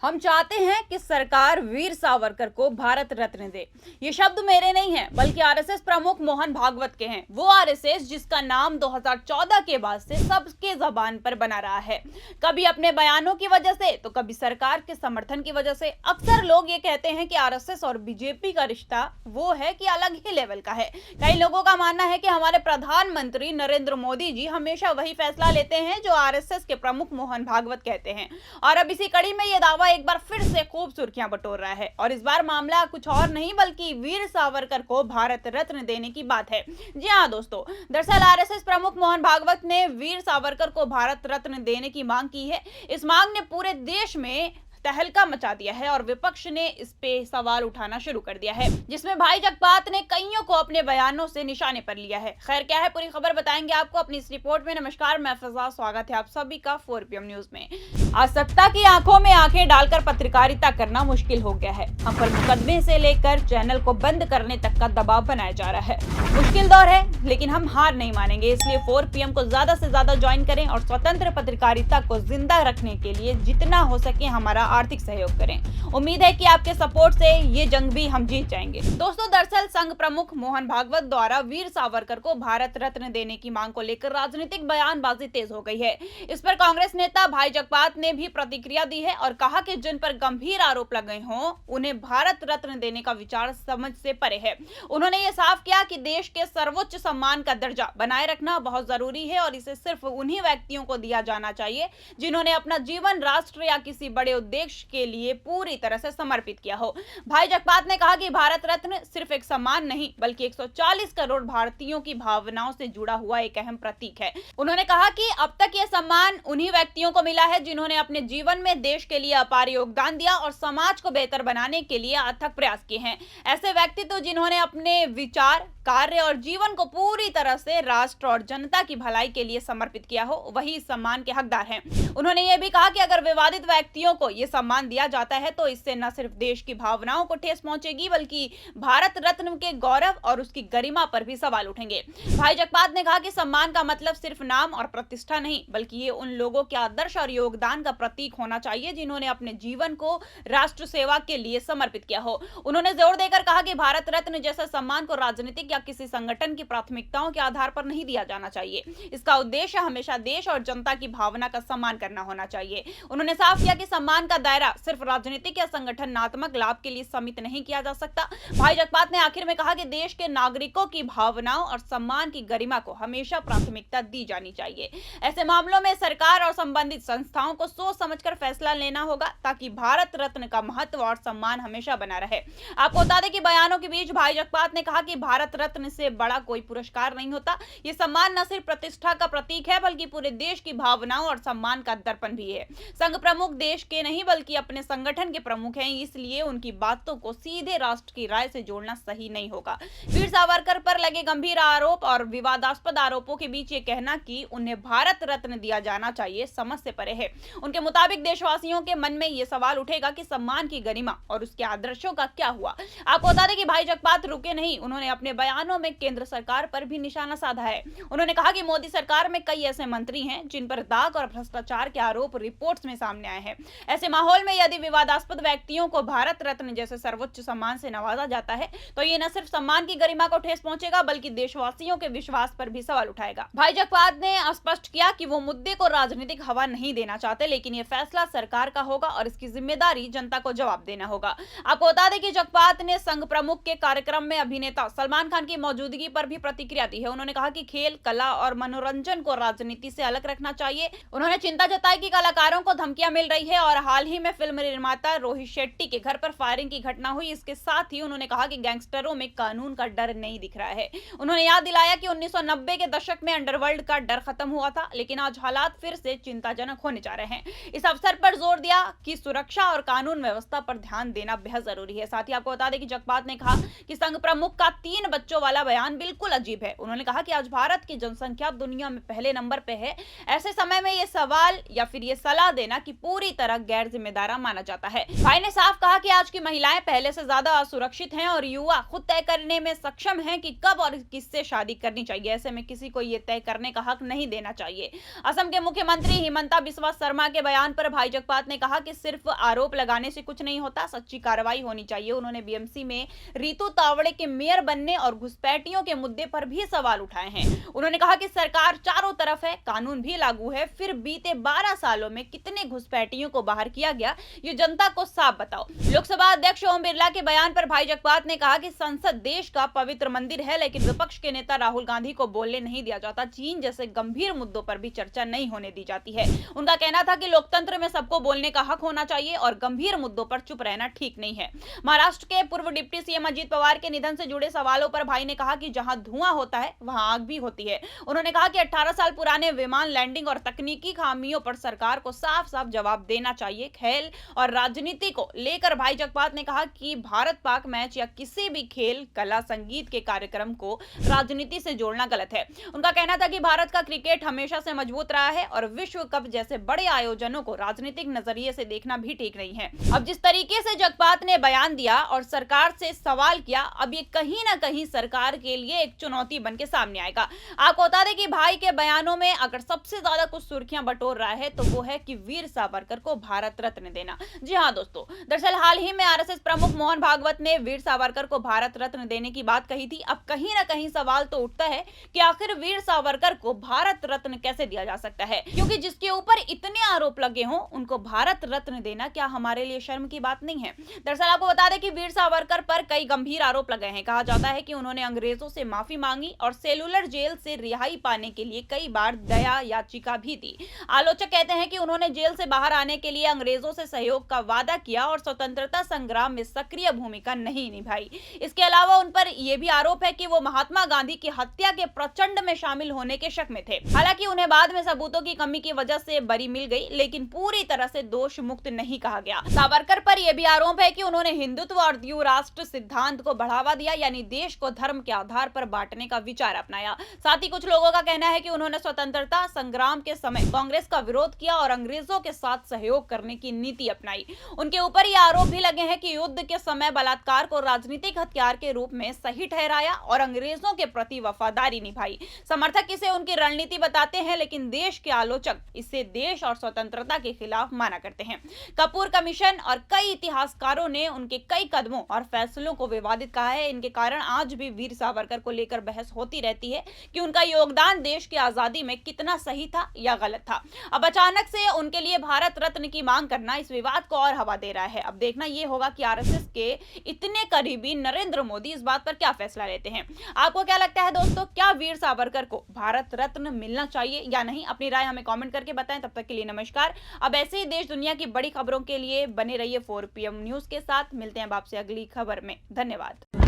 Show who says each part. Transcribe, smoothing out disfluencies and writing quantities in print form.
Speaker 1: हम चाहते हैं कि सरकार वीर सावरकर को भारत रत्न दे। ये शब्द मेरे नहीं हैं, बल्कि आरएसएस प्रमुख मोहन भागवत के हैं। वो आरएसएस जिसका नाम 2014 के बाद से सबके जबान पर बना रहा है, कभी अपने बयानों की वजह से तो कभी सरकार के समर्थन की वजह से। अक्सर लोग ये कहते हैं कि आरएसएस और बीजेपी का रिश्ता वो है कि अलग ही लेवल का है। कई लोगों का मानना है कि हमारे प्रधानमंत्री नरेंद्र मोदी जी हमेशा वही फैसला लेते हैं जो आरएसएस के प्रमुख मोहन भागवत कहते हैं। और अब इसी कड़ी में ये दावा एक बार फिर से खूब सुर्खियां बटोर रहा है और इस बार मामला कुछ और नहीं बल्कि वीर सावरकर को भारत रत्न देने की बात है। जी हां दोस्तों, दरअसल आरएसएस प्रमुख मोहन भागवत ने वीर सावरकर को भारत रत्न देने की मांग की है। इस मांग ने पूरे देश में तहलका मचा दिया है और विपक्ष ने इस पे सवाल उठाना शुरू कर दिया है, जिसमें भाई जगपात ने कईयों को अपने बयानों से निशाने पर लिया है। खैर क्या है पूरी खबर बताएंगे आपको अपनी इस रिपोर्ट में। नमस्कार, मैं फजा, स्वागत है आप सभी का 4PM न्यूज में। आज सत्ता की आंखों में आंखें डालकर पत्रकारिता करना मुश्किल हो गया है। हम पर मुकदमे से लेकर चैनल को बंद करने तक का दबाव बनाया जा रहा है। मुश्किल दौर है, लेकिन हम हार नहीं मानेंगे। इसलिए 4PM को ज्यादा से ज्यादा ज्वाइन करें और स्वतंत्र पत्रकारिता को जिंदा रखने के लिए जितना हो सके हमारा आर्थिक सहयोग करें। उम्मीद है कि आपके सपोर्ट से ये जंग भी हम जीत जाएंगे। दोस्तों, दरअसल संघ प्रमुख मोहन भागवत द्वारा वीर सावरकर को भारत रत्न देने की मांग को लेकर राजनीतिक बयानबाजी तेज हो गई है। इस पर कांग्रेस नेता भाई जगपात ने भी प्रतिक्रिया दी है और कहा कि जिन पर गंभीर आरोप लगे हों उन्हें भारत रत्न देने का विचार समझ से परे है। उन्होंने ये साफ किया कि देश के सर्वोच्च सम्मान का दर्जा बनाए रखना बहुत जरूरी है और इसे सिर्फ उन्हीं व्यक्तियों को दिया जाना चाहिए जिन्होंने अपना जीवन राष्ट्र या किसी बड़े उद्देश्य के लिए पूरी तरह से समर्पित किया हो। भाई जगपात ने कहा कि भारत रत्न सिर्फ एक सम्मान नहीं बल्कि 140 करोड़ भारतीयों की भावनाओं से जुड़ा हुआ एक अहम प्रतीक है। उन्होंने कहा कि अब तक यह सम्मान उन्हीं व्यक्तियों को मिला है जिन्होंने अपने जीवन में देश के लिए अपार योगदान दिया और समाज को बेहतर बनाने के लिए अथक प्रयास किए हैं। ऐसे व्यक्तित्व जिन्होंने अपने विचार, कार्य और जीवन को पूरी तरह से राष्ट्र और जनता की भलाई के लिए समर्पित किया हो, वही इस सम्मान के हकदार हैं। उन्होंने यह भी कहा कि अगर विवादित व्यक्तियों को यह सम्मान दिया जाता है तो इससे न सिर्फ देश की भावनाओं को ठेस पहुंचेगी बल्कि भारत रत्न के गौरव और उसकी गरिमा पर भी सवाल उठेंगे। भाई जगपात ने कहा कि सम्मान का मतलब सिर्फ नाम और प्रतिष्ठा नहीं बल्कि ये उन लोगों के आदर्श और योगदान का प्रतीक होना चाहिए जिन्होंने अपने जीवन को राष्ट्र सेवा के लिए समर्पित किया हो। उन्होंने जोर देकर कहा कि भारत रत्न जैसा सम्मान को राजनीतिक या किसी संगठन की प्राथमिकताओं के आधार पर नहीं दिया जाना चाहिए। इसका उद्देश्य हमेशा देश और जनता की भावना का सम्मान करना होना चाहिए। उन्होंने साफ किया कि सम्मान का दायरा सिर्फ राजनीतिक या संगठनात्मक लाभ के लिए सीमित नहीं किया जा सकता। भाई जगपात ने आखिर में कहा कि देश के नागरिकों की भावनाओं और सम्मान की गरिमा को हमेशा प्राथमिकता दी जानी चाहिए। ऐसे मामलों में सरकार और संबंधित संस्थाओं को सोच समझकर फैसला लेना होगा ताकि भारत रत्न का महत्व और सम्मान हमेशा बना रहे। आपको बता दें कि बयानों के बीच भाई जगपात ने कहा कि भारत रत्न से बड़ा कोई पुरस्कार नहीं होता। ये सम्मान न सिर्फ प्रतिष्ठा का प्रतीक है बल्कि पूरे देश की भावनाओं और सम्मान का दर्पण भी है। संघ प्रमुख देश के नहीं बल्कि अपने संगठन के प्रमुख हैं, इसलिए उनकी बातों को सीधे राष्ट्र की राय से जोड़ना सही नहीं होगा। वीर सावरकर पर लगे गंभीर आरोप और विवादास्पद आरोपों के बीच ये कहना कि उन्हें भारत रत्न दिया जाना चाहिए समझ से परे है। उनके मुताबिक देशवासियों के मन में ये सवाल उठेगा कि सम्मान की गरिमा और उसके आदर्शों का क्या हुआ। आपको बता दें कि भाई जगपात रुके नहीं, उन्होंने अपने बयानों में केंद्र सरकार पर भी निशाना साधा है। उन्होंने कहा कि मोदी सरकार में कई ऐसे मंत्री हैं जिन पर दाग और भ्रष्टाचार के आरोप रिपोर्ट्स में सामने आए हैं। ऐसे माहौल में यदि विवादास्पद व्यक्तियों को भारत रत्न जैसे सर्वोच्च सम्मान से नवाजा जाता है तो ये न सिर्फ सम्मान की गरिमा को ठेस पहुंचेगा बल्कि देशवासियों के विश्वास पर भी सवाल उठाएगा। भाई जगपात ने स्पष्ट किया कि वो मुद्दे को राजनीतिक हवा नहीं देना चाहते, लेकिन ये फैसला सरकार का होगा और इसकी जिम्मेदारी जनता को जवाब देना होगा। आपको बता दें कि जगपात ने संघ प्रमुख के कार्यक्रम में अभिनेता सलमान खान की मौजूदगी पर भी प्रतिक्रिया दी है। उन्होंने कहा कि खेल, कला और मनोरंजन को राजनीति से अलग रखना चाहिए। उन्होंने चिंता जताई कि कलाकारों को धमकियां मिल रही है और हाल ही में फिल्म निर्माता रोहित शेट्टी के घर पर फायरिंग की घटना हुई। इसके साथ ही उन्होंने कहा कि गैंगस्टरों में कानून का डर नहीं दिख रहा है। उन्होंने याद दिलाया कि 1990 के दशक में अंडरवर्ल्ड का डर खत्म हुआ था, लेकिन आज हालात फिर से चिंताजनक होने जा रहे हैं। इस अवसर पर जोर दिया कि सुरक्षा और कानून व्यवस्था पर ध्यान देना बेहद जरूरी है। साथ ही आपको बता दें कि जगपात ने कहा कि संघ प्रमुख का 3 बच्चों बच्चों वाला बयान बिल्कुल अजीब है। उन्होंने कहा कि आज भारत की जनसंख्या दुनिया में पहले नंबर पे है। ऐसे समय में ये सवाल या फिर ये सलाह देना कि पूरी तरह गैर जिम्मेदार माना जाता है। भाई ने साफ कहा कि आज की महिलाएं पहले से ज्यादा असुरक्षित हैं और युवा खुद तय करने में सक्षम हैं कि कब और किससे शादी करनी चाहिए। ऐसे में किसी को ये तय करने का हक नहीं देना चाहिए। असम के मुख्यमंत्री हिमंता बिस्वा शर्मा के बयान पर भाई जगपात ने कहा कि सिर्फ आरोप लगाने से कुछ नहीं होता, सच्ची कार्रवाई होनी चाहिए। उन्होंने बीएमसी में रीतू तावड़े के मेयर बनने और घुसपैठियों के मुद्दे पर भी सवाल उठाए हैं। उन्होंने कहा कि सरकार चारों तरफ है, कानून भी लागू है, फिर बीते 12 सालों में कितने घुसपैठियों को बाहर किया गया, ये जनता को साफ बताओ। लोकसभा अध्यक्ष ओम बिरला के बयान पर भाई जगपात ने कहा कि संसद देश का पवित्र मंदिर है, लेकिन विपक्ष के नेता राहुल गांधी को बोलने नहीं दिया जाता। चीन जैसे गंभीर मुद्दों पर भी चर्चा नहीं होने दी जाती है। उनका कहना था कि लोकतंत्र में सबको बोलने का हक होना चाहिए और गंभीर मुद्दों पर चुप रहना ठीक नहीं है। महाराष्ट्र के पूर्व डिप्टी सीएम अजित पवार के निधन से जुड़े सवालों पर भाई ने कहा कि जहां धुआं होता है वहां आग भी होती है। उन्होंने कहा कि 18 साल पुराने विमान लैंडिंग और तकनीकी खामियों पर सरकार को साफ साफ जवाब देना चाहिए। खेल और राजनीति को लेकर भाई जगपात ने कहा कि भारत पाक मैच या किसी भी खेल, कला, संगीत के कार्यक्रम को राजनीति से जोड़ना गलत है। उनका कहना था कि भारत का क्रिकेट हमेशा से मजबूत रहा है और विश्व कप जैसे बड़े आयोजनों को राजनीतिक नजरिए से देखना भी ठीक नहीं है। अब जिस तरीके से जगपात ने बयान दिया और सरकार से सवाल किया, अब ये कहीं ना कहीं सरकार के लिए एक चुनौती बन के सामने आएगा। आपको बता दें कि भाई के बयानों में अगर सबसे ज्यादा कुछ सुर्खियां बटोर रहा है तो वो है कि वीर सावरकर को भारत रत्न देना। जी हाँ दोस्तों, दरअसल हाल ही में आरएसएस प्रमुख मोहन भागवत ने वीर सावरकर को भारत रत्न देने की बात कही थी। अब कहीं ना कहीं सवाल तो उठता है कि आखिर वीर सावरकर को भारत रत्न कैसे दिया जा सकता है, क्योंकि जिसके ऊपर इतने आरोप लगे हों उनको भारत रत्न देना क्या हमारे लिए शर्म की बात नहीं है। दरअसल आपको बता दें कि वीर सावरकर पर कई गंभीर आरोप लगे हैं। कहा जाता है कि उन्होंने अंग्रेजों से माफी मांगी और सेलुलर जेल से रिहाई पाने के लिए कई बार दया याचिका भी दी। आलोचक कहते हैं कि उन्होंने जेल से बाहर आने के लिए अंग्रेजों से सहयोग का वादा किया और स्वतंत्रता संग्राम में सक्रिय भूमिका नहीं निभाई। इसके अलावा उन पर यह भी आरोप है कि वो महात्मा गांधी की हत्या के प्रचंड में शामिल होने के शक में थे। हालांकि उन्हें बाद में सबूतों की कमी की वजह से बरी मिल गई, लेकिन पूरी तरह से दोष मुक्त नहीं कहा गया। सावरकर पर यह भी आरोप है कि उन्होंने हिंदुत्व और द्विराष्ट्र राष्ट्र सिद्धांत को बढ़ावा दिया, यानी देश को धर्म के आधार पर बांटने का विचार अपनाया। साथ ही कुछ लोगों का कहना है कि उन्होंने स्वतंत्रता संग्राम के समय कांग्रेस का विरोध किया और अंग्रेजों के साथ सहयोग करने की नीति अपनाई। उनके ऊपर ये आरोप भी लगे हैं कि युद्ध के समय बलात्कार को राजनीतिक हथियार के रूप में सही ठहराया और अंग्रेजों के प्रति वफादारी निभाई। समर्थक इसे उनकी रणनीति बताते हैं, लेकिन देश के आलोचक इसे देश और स्वतंत्रता के खिलाफ माना करते हैं। कपूर कमीशन और कई इतिहासकारों ने उनके कई कदमों और फैसलों को विवादित कहा है। इनके कारण आज भी वीर सावरकर को लेकर बहस होती रहती है कि उनका योगदान देश की आजादी में कितना सही था या गलत था। अब अचानक से उनके लिए भारत रत्न की मांग करना इस विवाद को और हवा दे रहा है। अब देखना यह होगा कि आरएसएस के इतने करीबी नरेंद्र मोदी इस बात पर क्या फैसला लेते हैं। आपको क्या लगता है दोस्तों, क्या वीर सावरकर को भारत रत्न मिलना चाहिए या नहीं? अपनी राय हमें कमेंट करके बताएं। तब तक के लिए नमस्कार। अब ऐसे ही देश दुनिया की बड़ी खबरों के लिए बने रहिए 4 PM न्यूज के साथ। मिलते हैं आपसे अगली खबर में। धन्यवाद।